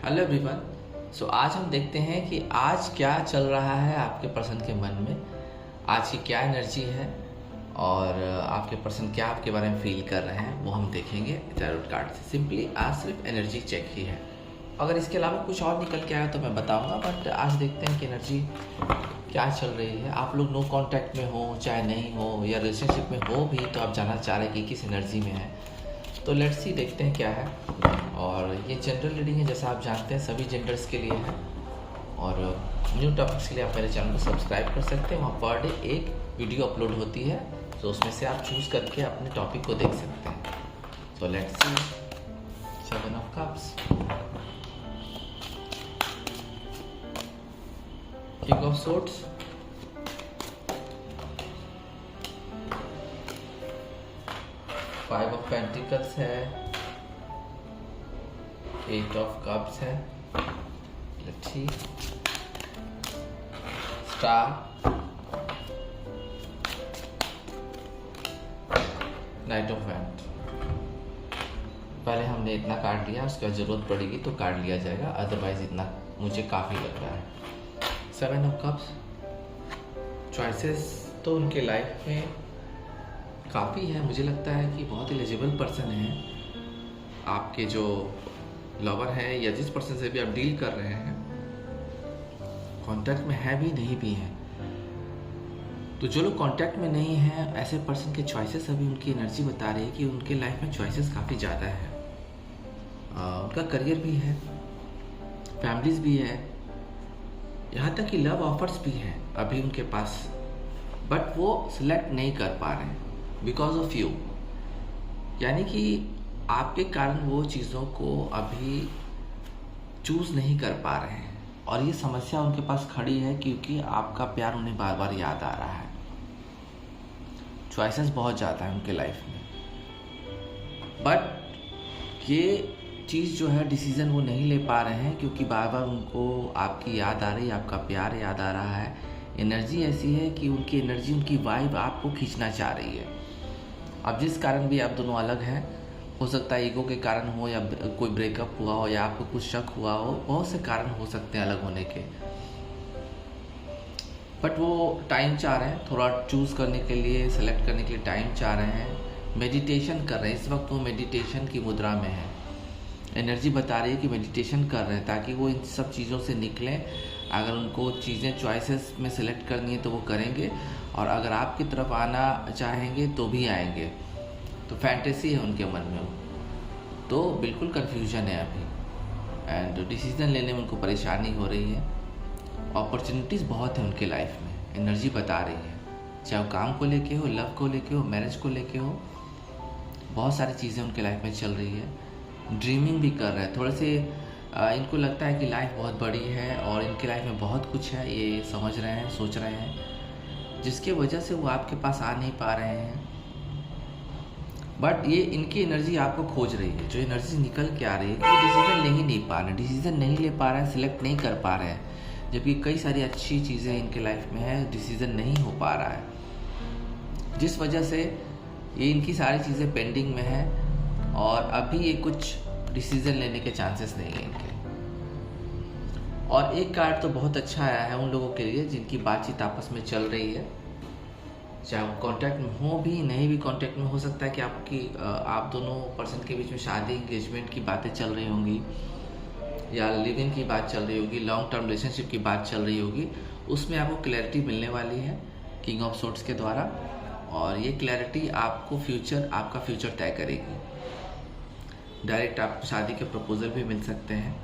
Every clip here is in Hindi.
Hello everyone. सो आज हम देखते हैं कि आज क्या चल रहा है आपके पर्सन के मन में, आज की क्या एनर्जी है और आपके पर्सन क्या आपके बारे में फील कर रहे हैं वो हम देखेंगे टैरोट कार्ड से। सिंपली आज सिर्फ एनर्जी चेक ही है, अगर इसके अलावा कुछ और निकल के आया तो मैं बताऊंगा, बट आज देखते हैं कि एनर्जी क्या चल रही है। आप लोग नो कांटेक्ट में हो चाहे नहीं हो या रिलेशनशिप में हो भी तो आप जानना चाह रहे हैं कि किस एनर्जी में है, तो लेट्स सी देखते हैं क्या है। और ये जनरल रीडिंग है, जैसा आप जानते हैं सभी जेंडर्स के लिए है। और न्यू टॉपिक्स के लिए आप मेरे चैनल को सब्सक्राइब कर सकते हैं, वहाँ पर डे एक वीडियो अपलोड होती है, तो उसमें से आप चूज़ करके अपने टॉपिक को देख सकते हैं। So let's see 7 of cups, king of swords, five of pentacles है, 8 ऑफ कप्स है, let's see, star, night of wand. पहले हमने इतना कार्ड लिया, उसके बाद जरूरत पड़ेगी तो कार्ड लिया जाएगा, अदरवाइज इतना मुझे काफ़ी लग रहा है। 7 ऑफ कप्स, चॉइसेस तो उनके लाइफ में काफ़ी है। मुझे लगता है कि बहुत एलिजिबल पर्सन है, आपके जो लवर है या जिस पर्सन से भी आप डील कर रहे हैं, कांटेक्ट में है भी नहीं भी है। तो जो लोग कांटेक्ट में नहीं है, ऐसे पर्सन के चॉइसेस, अभी उनकी एनर्जी बता रही है कि उनके लाइफ में चॉइसेस काफ़ी ज़्यादा है। उनका करियर भी है, फैमिलीज भी है, यहाँ तक कि लव ऑफर्स भी हैं अभी उनके पास, बट वो सिलेक्ट नहीं कर पा रहे हैं बिकॉज ऑफ यू। यानी कि आपके कारण वो चीज़ों को अभी चूज़ नहीं कर पा रहे हैं, और ये समस्या उनके पास खड़ी है क्योंकि आपका प्यार उन्हें बार बार याद आ रहा है। चॉइसेस बहुत ज़्यादा है उनके लाइफ में, बट ये चीज़ जो है डिसीज़न वो नहीं ले पा रहे हैं क्योंकि बार बार उनको आपकी याद आ रही है, आपका प्यार याद आ रहा है। एनर्जी ऐसी है कि उनकी एनर्जी, उनकी वाइब आपको खींचना चाह रही है। अब जिस कारण भी आप दोनों अलग हैं, हो सकता है ईगो के कारण हो या कोई ब्रेकअप हुआ हो या आपको कुछ शक हुआ हो, बहुत से कारण हो सकते हैं अलग होने के, बट वो टाइम चाह रहे हैं, थोड़ा चूज़ करने के लिए, सेलेक्ट करने के लिए टाइम चाह रहे हैं। मेडिटेशन कर रहे हैं, इस वक्त वो मेडिटेशन की मुद्रा में है। एनर्जी बता रही है कि मेडिटेशन कर रहे हैं ताकि वो इन सब चीज़ों से निकलें। अगर उनको चीज़ें चॉइसेस में सेलेक्ट करनी है तो वो करेंगे, और अगर आपकी तरफ आना चाहेंगे तो भी आएंगे। तो फैंटेसी है उनके मन में, तो बिल्कुल कन्फ्यूजन है अभी, एंड डिसीज़न लेने में उनको परेशानी हो रही है। अपॉर्चुनिटीज़ बहुत है उनके लाइफ में, एनर्जी बता रही है, चाहे वो काम को लेके हो, लव को लेके हो, मैरिज को लेके हो, बहुत सारी चीज़ें उनके लाइफ में चल रही है। ड्रीमिंग भी कर रहे हैं थोड़े से, इनको लगता है कि लाइफ बहुत बड़ी है और इनके लाइफ में बहुत कुछ है, ये समझ रहे हैं, सोच रहे हैं, जिसके वजह से वो आपके पास आ नहीं पा रहे हैं। बट ये इनकी एनर्जी आपको खोज रही है, जो एनर्जी निकल के आ रही है कि डिसीजन नहीं पा रहे, डिसीजन नहीं ले पा रहे हैं, सिलेक्ट नहीं कर पा रहे हैं, जबकि कई सारी अच्छी चीज़ें इनके लाइफ में है, डिसीजन नहीं हो पा रहा है, जिस वजह से ये इनकी सारी चीज़ें पेंडिंग में है और अभी ये कुछ डिसीज़न लेने के चांसेस नहीं है इनके। और एक कार्ड तो बहुत अच्छा आया है उन लोगों के लिए जिनकी बातचीत आपस में चल रही है, चाहे वो कांटेक्ट में हो भी, नहीं भी कांटेक्ट में, हो सकता है कि आप दोनों पर्सन के बीच में शादी, एंगेजमेंट की बातें चल रही होंगी या लिव इन की बात चल रही होगी, लॉन्ग टर्म रिलेशनशिप की बात चल रही होगी। उसमें आपको क्लैरिटी मिलने वाली है किंग ऑफ सोर्ड्स के द्वारा, और ये क्लैरिटी आपको आपका फ्यूचर तय करेगी। डायरेक्ट आपको शादी के प्रपोजल भी मिल सकते हैं,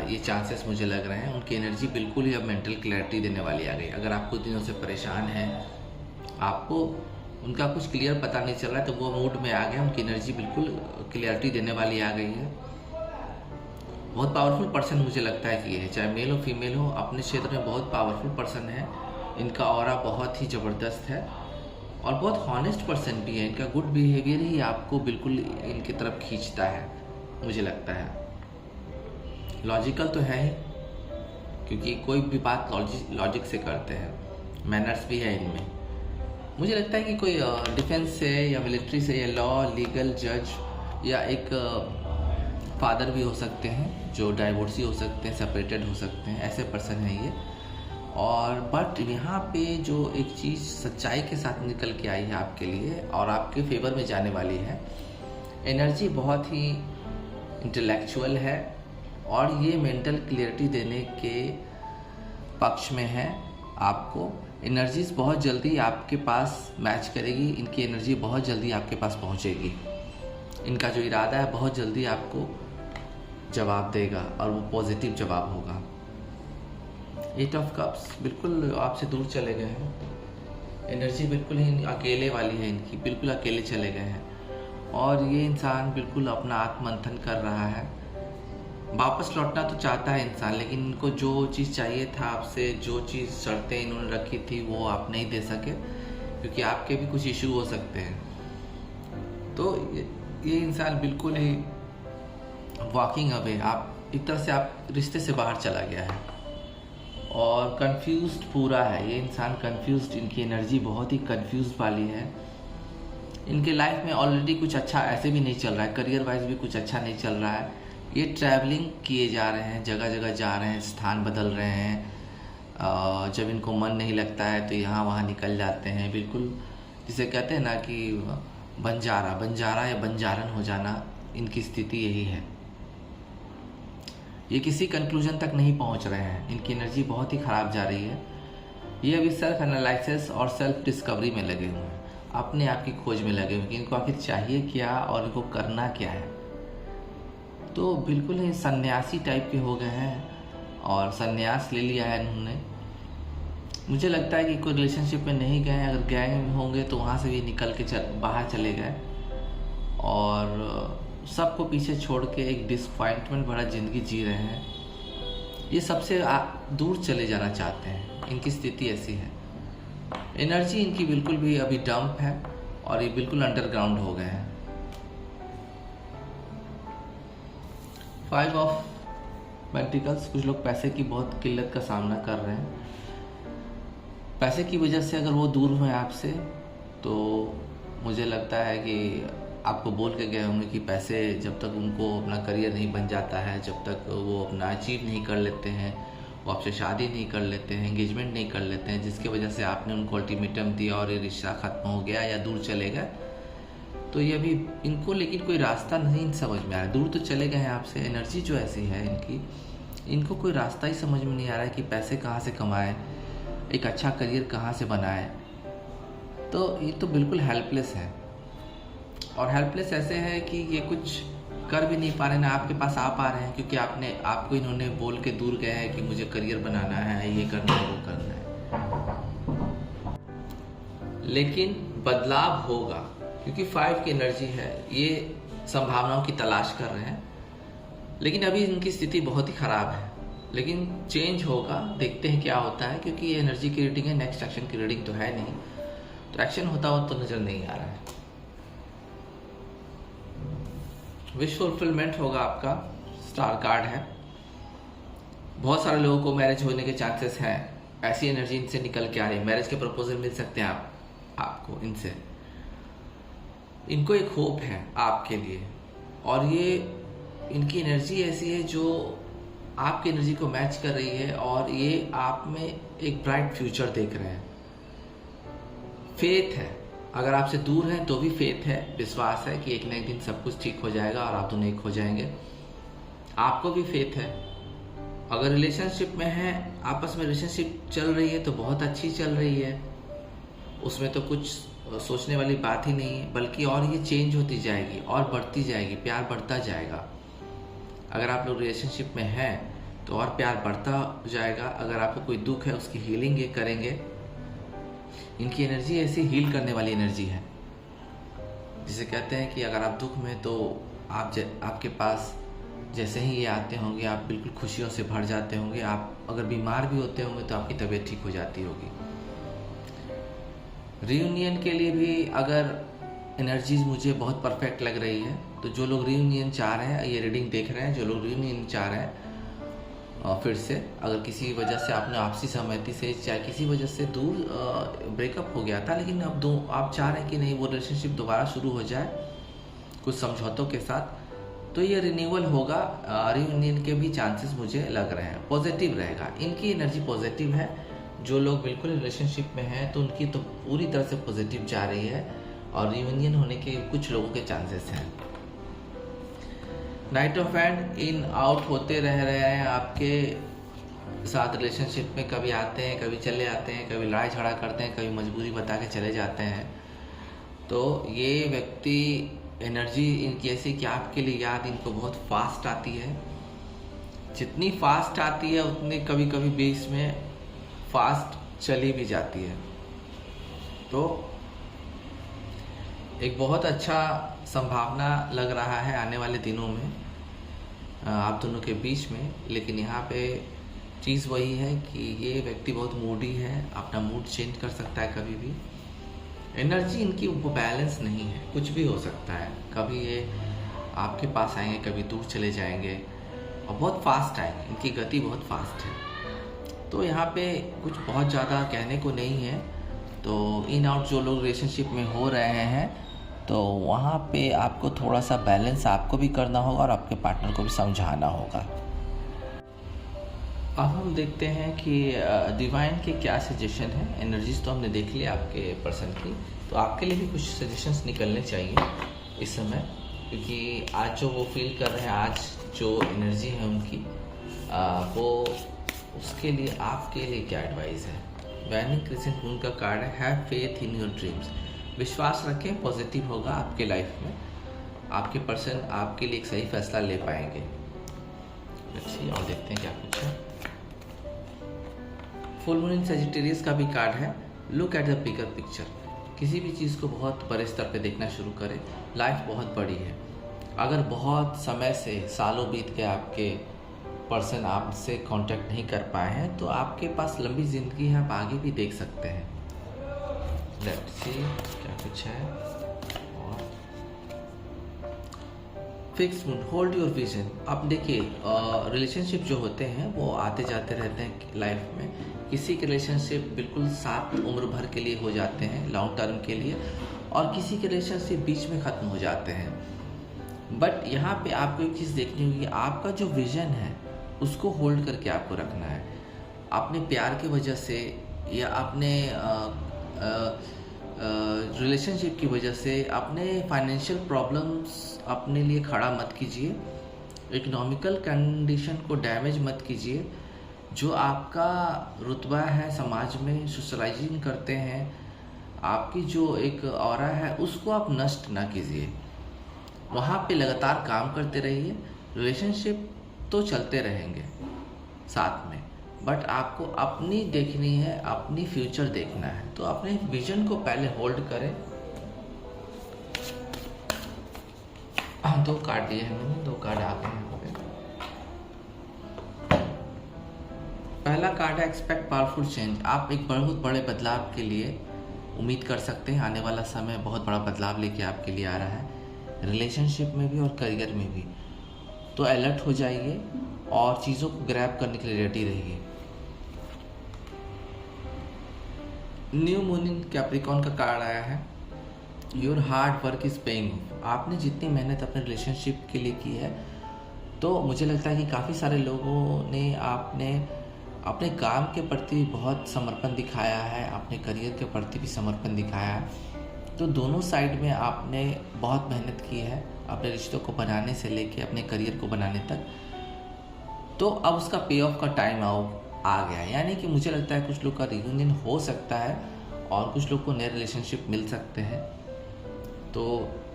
ये चांसेस मुझे लग रहे हैं। उनकी एनर्जी बिल्कुल ही अब मेंटल क्लैरिटी देने वाली आ गई। अगर आप कुछ दिनों से परेशान हैं, आपको उनका कुछ क्लियर पता नहीं चल रहा है, तो वो मूड में आ गए, उनकी एनर्जी बिल्कुल क्लियरिटी देने वाली आ गई है। बहुत पावरफुल पर्सन मुझे लगता है कि ये है, चाहे मेल हो फीमेल हो, अपने क्षेत्र में बहुत पावरफुल पर्सन है। इनका ऑरा बहुत ही ज़बरदस्त है और बहुत हॉनेस्ट पर्सन भी है। इनका गुड बिहेवियर ही आपको बिल्कुल इनकी तरफ खींचता है, मुझे लगता है। लॉजिकल तो है ही, क्योंकि कोई भी बात लॉजिक से करते हैं, मैनर्स भी है इनमें। मुझे लगता है कि कोई डिफेंस से या मिलिट्री से या लॉ, लीगल, जज या एक फादर भी हो सकते हैं, जो डाइवोर्सी हो सकते हैं, सेपरेटेड हो सकते हैं, ऐसे पर्सन हैं ये। और बट यहाँ पे जो एक चीज़ सच्चाई के साथ निकल के आई है आपके लिए और आपके फेवर में जाने वाली है, एनर्जी बहुत ही इंटेलेक्चुअल है और ये मेंटल क्लियरिटी देने के पक्ष में है। आपको एनर्जीज बहुत जल्दी आपके पास मैच करेगी, इनकी एनर्जी बहुत जल्दी आपके पास पहुंचेगी, इनका जो इरादा है बहुत जल्दी आपको जवाब देगा और वो पॉजिटिव जवाब होगा। 8 ऑफ कप्स बिल्कुल आपसे दूर चले गए हैं, एनर्जी बिल्कुल ही अकेले वाली है इनकी, बिल्कुल अकेले चले गए हैं और ये इंसान बिल्कुल अपना आत्ममंथन कर रहा है। वापस लौटना तो चाहता है इंसान, लेकिन इनको जो चीज़ चाहिए था आपसे, जो चीज़ शर्तें इन्होंने रखी थी वो आप नहीं दे सके, क्योंकि आपके भी कुछ इशू हो सकते हैं। तो ये इंसान बिल्कुल ही वॉकिंग अवे, आप एक तरह से आप रिश्ते से बाहर चला गया है और कंफ्यूज्ड पूरा है ये इंसान, कंफ्यूज्ड, इनकी एनर्जी बहुत ही कंफ्यूज्ड वाली है। इनके लाइफ में ऑलरेडी कुछ अच्छा ऐसे भी नहीं चल रहा है, करियर वाइज भी कुछ अच्छा नहीं चल रहा है। ये ट्रैवलिंग किए जा रहे हैं, जगह जगह जा रहे हैं, स्थान बदल रहे हैं, जब इनको मन नहीं लगता है तो यहाँ वहाँ निकल जाते हैं, बिल्कुल जिसे कहते हैं ना कि बंजारा या बंजारन हो जाना, इनकी स्थिति यही है। ये किसी कंक्लूजन तक नहीं पहुँच रहे हैं, इनकी एनर्जी बहुत ही ख़राब जा रही है। ये अभी सेल्फ एनालिसिस और सेल्फ डिस्कवरी में लगे हुए हैं, अपने आप की खोज में लगे हुए कि इनको आखिर चाहिए क्या और इनको करना क्या है। तो बिल्कुल ही सन्यासी टाइप के हो गए हैं और सन्यास ले लिया है इन्होंने। मुझे लगता है कि कोई रिलेशनशिप में नहीं गए, अगर गए होंगे तो वहाँ से भी निकल के बाहर चले गए और सबको पीछे छोड़ के एक डिसअपॉइंटमेंट भरा ज़िंदगी जी रहे हैं। ये सबसे दूर चले जाना चाहते हैं, इनकी स्थिति ऐसी है। एनर्जी इनकी बिल्कुल भी अभी डंप है और ये बिल्कुल अंडरग्राउंड हो गए हैं। 5 ऑफ पेंटिकल्स, कुछ लोग पैसे की बहुत किल्लत का सामना कर रहे हैं। पैसे की वजह से अगर वो दूर हुए आपसे तो मुझे लगता है कि आपको बोल के गए होंगे कि पैसे जब तक उनको अपना करियर नहीं बन जाता है, जब तक वो अपना अचीव नहीं कर लेते हैं, वो आपसे शादी नहीं कर लेते हैं, एंगेजमेंट नहीं कर लेते हैं, जिसकी वजह से आपने उनको अल्टीमेटम दिया और ये रिश्ता ख़त्म हो गया या दूर चले गए, तो ये अभी इनको लेकिन कोई रास्ता नहीं समझ में आ रहा है। दूर तो चले गए हैं आपसे, एनर्जी जो ऐसी है इनकी, इनको कोई रास्ता ही समझ में नहीं आ रहा है कि पैसे कहाँ से कमाए, एक अच्छा करियर कहाँ से बनाए। तो ये तो बिल्कुल हेल्पलेस है और हेल्पलेस ऐसे है कि ये कुछ कर भी नहीं पा रहे, ना आपके पास आ पा रहे हैं, क्योंकि आपको इन्होंने बोल के दूर गए हैं कि मुझे करियर बनाना है, ये करना है, वो करना है। लेकिन बदलाव होगा क्योंकि 5 की एनर्जी है, ये संभावनाओं की तलाश कर रहे हैं, लेकिन अभी इनकी स्थिति बहुत ही ख़राब है। लेकिन चेंज होगा, देखते हैं क्या होता है, क्योंकि ये एनर्जी की रीडिंग है, नेक्स्ट एक्शन की रीडिंग तो है नहीं, तो एक्शन होता हो तो नज़र नहीं आ रहा है। विश फुलफिलमेंट होगा आपका, स्टार कार्ड है। बहुत सारे लोगों को मैरिज होने के चांसेस हैं, ऐसी एनर्जी इनसे निकल के आ रही है, मैरिज के प्रपोजल मिल सकते हैं आपको इनसे। इनको एक होप है आपके लिए और ये इनकी एनर्जी ऐसी है जो आपकी एनर्जी को मैच कर रही है और ये आप में एक ब्राइट फ्यूचर देख रहे हैं। फेथ है, अगर आपसे दूर हैं तो भी फेथ है, विश्वास है कि एक न एक दिन सब कुछ ठीक हो जाएगा और आप दोनों एक हो जाएंगे। आपको भी फेथ है। अगर रिलेशनशिप में है, आपस में रिलेशनशिप चल रही है तो बहुत अच्छी चल रही है, उसमें तो कुछ सोचने वाली बात ही नहीं है, बल्कि और ये चेंज होती जाएगी और बढ़ती जाएगी, प्यार बढ़ता जाएगा। अगर आप लोग रिलेशनशिप में हैं तो और प्यार बढ़ता जाएगा। अगर आपको कोई दुख है उसकी हीलिंग ये करेंगे। इनकी एनर्जी ऐसी हील करने वाली एनर्जी है, जिसे कहते हैं कि अगर आप दुख में तो आपके पास जैसे ही ये आते होंगे आप बिल्कुल खुशियों से भर जाते होंगे। आप अगर बीमार भी होते होंगे तो आपकी तबीयत ठीक हो जाती होगी। रियूनियन के लिए भी अगर एनर्जीज मुझे बहुत परफेक्ट लग रही है, तो जो लोग रियूनियन चाह रहे हैं, ये रीडिंग देख रहे हैं, जो लोग रियूनियन चाह रहे हैं फिर से, अगर किसी वजह से आपने आपसी सहमति से चाहे किसी वजह से दूर ब्रेकअप हो गया था, लेकिन अब आप चाह रहे हैं कि नहीं वो रिलेशनशिप दोबारा शुरू हो जाए कुछ समझौतों के साथ, तो ये रिन्यूअल होगा, रियूनियन के भी चांसेस मुझे लग रहे हैं, पॉजिटिव रहेगा। इनकी एनर्जी पॉजिटिव है। जो लोग बिल्कुल रिलेशनशिप में हैं तो उनकी तो पूरी तरह से पॉजिटिव जा रही है और रियूनियन होने के कुछ लोगों के चांसेस हैं। Night of hand in out होते रह रहे हैं आपके साथ रिलेशनशिप में, कभी आते हैं, कभी चले आते हैं, कभी लड़ाई झगड़ा करते हैं, कभी मजबूरी बता के चले जाते हैं। तो ये व्यक्ति एनर्जी इनकी ऐसी कि आपके लिए याद इनको बहुत फास्ट आती है। जितनी फास्ट आती है उतनी कभी कभी बीच में फास्ट चली भी जाती है। तो एक बहुत अच्छा संभावना लग रहा है आने वाले दिनों में आप दोनों के बीच में। लेकिन यहाँ पे चीज़ वही है कि ये व्यक्ति बहुत मूडी है, अपना मूड चेंज कर सकता है कभी भी। एनर्जी इनकी वो बैलेंस नहीं है, कुछ भी हो सकता है। कभी ये आपके पास आएंगे, कभी दूर चले जाएंगे और बहुत फास्ट आएंगे, इनकी गति बहुत फास्ट है। तो यहाँ पे कुछ बहुत ज़्यादा कहने को नहीं है। तो इन आउट जो लोग रिलेशनशिप में हो रहे हैं तो वहाँ पे आपको थोड़ा सा बैलेंस आपको भी करना होगा और आपके पार्टनर को भी समझाना होगा। अब हम देखते हैं कि डिवाइन के क्या सजेशन है। एनर्जीज तो हमने देख लिया आपके पर्सन की, तो आपके लिए भी कुछ सजेशंस निकलने चाहिए इस समय, क्योंकि आज जो वो फील कर रहे हैं, आज जो एनर्जी है उनकी वो उसके लिए आपके लिए क्या एडवाइस है। वैनिंग क्रिसेंट मून का कार्ड है, have faith in your dreams. विश्वास रखें, पॉजिटिव होगा आपके लाइफ में। आपके पर्सन आपके लिए एक सही फैसला ले पाएंगे। अच्छी, और देखते हैं क्या कुछ है। फुल मून इन सजिटेरियस का भी कार्ड है, look at the bigger picture. किसी भी चीज़ को बहुत बड़े स्तर पे देखना शुरू करें। लाइफ बहुत बड़ी है। अगर बहुत समय से सालों बीत के आपके पर्सन आपसे कांटेक्ट नहीं कर पाए हैं तो आपके पास लंबी ज़िंदगी है, आप आगे भी देख सकते हैं। लेट्स सी क्या कुछ है। और fix moon, hold your vision. अब देखिए रिलेशनशिप जो होते हैं वो आते जाते रहते हैं लाइफ में। किसी के रिलेशनशिप बिल्कुल साथ उम्र भर के लिए हो जाते हैं, लॉन्ग टर्म के लिए, और किसी के रिलेशनशिप बीच में ख़त्म हो जाते हैं। बट यहाँ पे आपको एक चीज़ देखनी होगी, आपका जो विजन है उसको होल्ड करके आपको रखना है। अपने प्यार की वजह से या अपने रिलेशनशिप की वजह से अपने फाइनेंशियल प्रॉब्लम्स अपने लिए खड़ा मत कीजिए। इकोनॉमिकल कंडीशन को डैमेज मत कीजिए। जो आपका रुतबा है समाज में, सोशलाइजिंग करते हैं, आपकी जो एक ऑरा है उसको आप नष्ट ना कीजिए। वहाँ पे लगातार काम करते रहिए। रिलेशनशिप तो चलते रहेंगे साथ में, बट आपको अपनी देखनी है, अपनी फ्यूचर देखना है। तो अपने विजन को पहले होल्ड करें। दो कार्ड दिए हैं मैंने, दो कार्ड आ गए यहाँ पे। पहला कार्ड है एक्सपेक्ट पावरफुल चेंज। आप एक बहुत बड़े बदलाव के लिए उम्मीद कर सकते हैं। आने वाला समय बहुत बड़ा बदलाव लेके आपके लिए आ रहा है, रिलेशनशिप में भी और करियर में भी। तो अलर्ट हो जाइए और चीज़ों को ग्रैब करने के लिए रेडी रहिए। न्यू मून इन कैप्रिकॉर्न का कार्ड आया है, your hard work is paying. आपने जितनी मेहनत अपने रिलेशनशिप के लिए की है, तो मुझे लगता है कि काफ़ी सारे लोगों ने आपने अपने काम के प्रति बहुत समर्पण दिखाया है, अपने करियर के प्रति भी समर्पण दिखाया है। तो दोनों साइड में आपने बहुत मेहनत की है, अपने रिश्तों को बनाने से लेके अपने करियर को बनाने तक। तो अब उसका पे ऑफ का टाइम आ गया है। यानी कि मुझे लगता है कुछ लोग का रियूनियन हो सकता है और कुछ लोग को नए रिलेशनशिप मिल सकते हैं। तो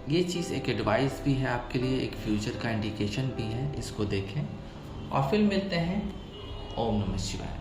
ये चीज़ एक एडवाइस भी है आपके लिए, एक फ्यूचर का इंडिकेशन भी है, इसको देखें। और फिर मिलते हैं। ओम नमः शिवाय।